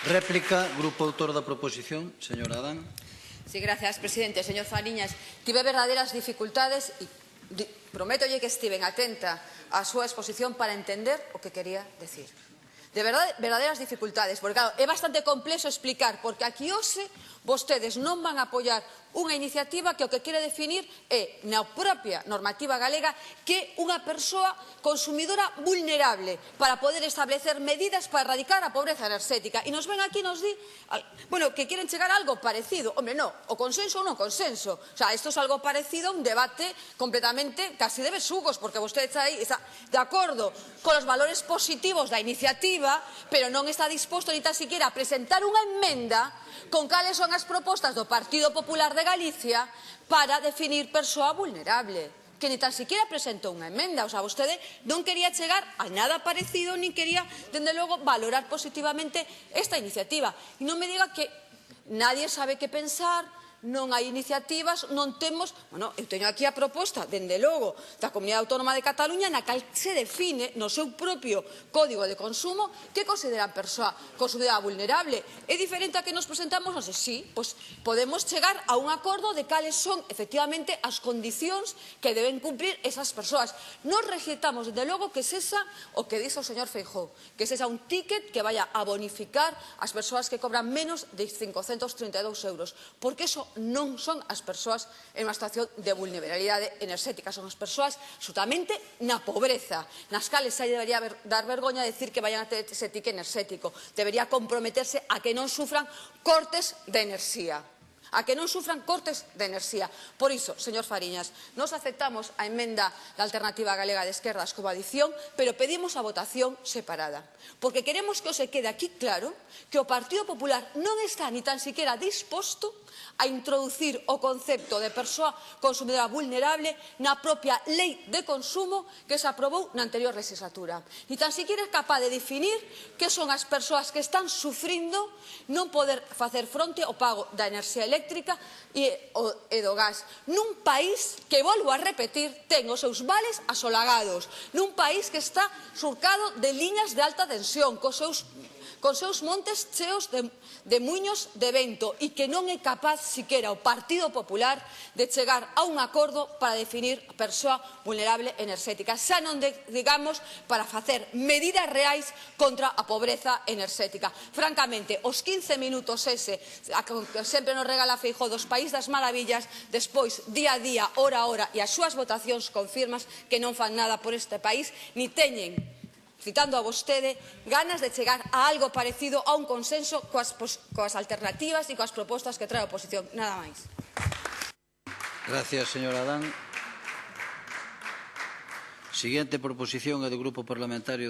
Réplica, grupo autor da proposición, señora Adán. Sí, gracias, presidente. Señor Fariñas, tive verdadeiras dificultades e prométolle que estiven atenta á súa exposición para entender o que quería decir. De verdade, verdadeiras dificultades, porque claro, é bastante complexo explicar, porque aquí hoxe vostedes non van a apoiar unha iniciativa que o que quere definir é, na propia normativa galega, que unha persoa consumidora vulnerable para poder establecer medidas para erradicar a pobreza enerxética. E nos ven aquí e nos di, bueno, que queren chegar a algo parecido. Hombre, non, o consenso ou non consenso. O sea, isto é algo parecido a un debate completamente casi de besugos, porque vostede está aí, está de acordo con os valores positivos da iniciativa, pero non está disposto ni tan siquiera a presentar unha enmenda con cales son as propostas do Partido Popular de Galicia para definir persoa vulnerable, que ni tan siquiera presentou unha emenda. O sea, vostede non quería chegar a nada parecido, nin quería, dende logo, valorar positivamente esta iniciativa. E non me diga que nadie sabe que pensar, non hai iniciativas, non temos... Bueno, eu teño aquí a proposta, dende logo, da Comunidade Autónoma de Cataluña, na cal se define no seu propio Código de Consumo que consideran persoa consumidora vulnerable. É diferente a que nos presentamos, non sei, sí, pois podemos chegar a un acordo de cales son, efectivamente, as condicións que deben cumprir esas persoas. Nos rejeitamos, dende logo, que sexa o que dixe o señor Feijóo, que sexa un ticket que vaya a bonificar as persoas que cobran menos de 532 euros, porque eso non son as persoas en unha situación de vulnerabilidade enerxética, son as persoas absolutamente na pobreza, nas cales se debería dar vergoña decir que vayan a ter ese ticket enerxético. Debería comprometerse a que non sufran cortes de enerxía. A que non sufran cortes de enerxía. Por iso, señor Fariñas, nos aceptamos a emenda da Alternativa Galega de Esquerdas como adición, pero pedimos a votación separada, porque queremos que se quede aquí claro que o Partido Popular non está ni tan siquiera disposto a introducir o concepto de persoa consumidora vulnerable na propia lei de consumo que se aprobou na anterior legislatura. Ni tan siquiera é capaz de definir que son as persoas que están sufrindo non poder facer fronte ao pago da enerxía eléctrica e do gas. Nun país que, volvo a repetir, ten os seus vales asolagados. Nun país que está surcado de liñas de alta tensión, cos seus montes cheos de muiños de vento, e que non é capaz siquera o Partido Popular de chegar a un acordo para definir persoa vulnerable enerxética. Xa non digamos para facer medidas reais contra a pobreza enerxética. Francamente, os 15 minutos ese que sempre nos regala Feijóo dos País das Maravillas, despois, día a día, hora a hora, e as súas votacións confirmas que non fan nada por este país, ni teñen, citando a vostede, ganas de chegar a algo parecido a un consenso coas alternativas e coas propostas que trae a oposición. Nada máis. Gracias, señora Adán. Siguiente proposición é do Grupo Parlamentario dos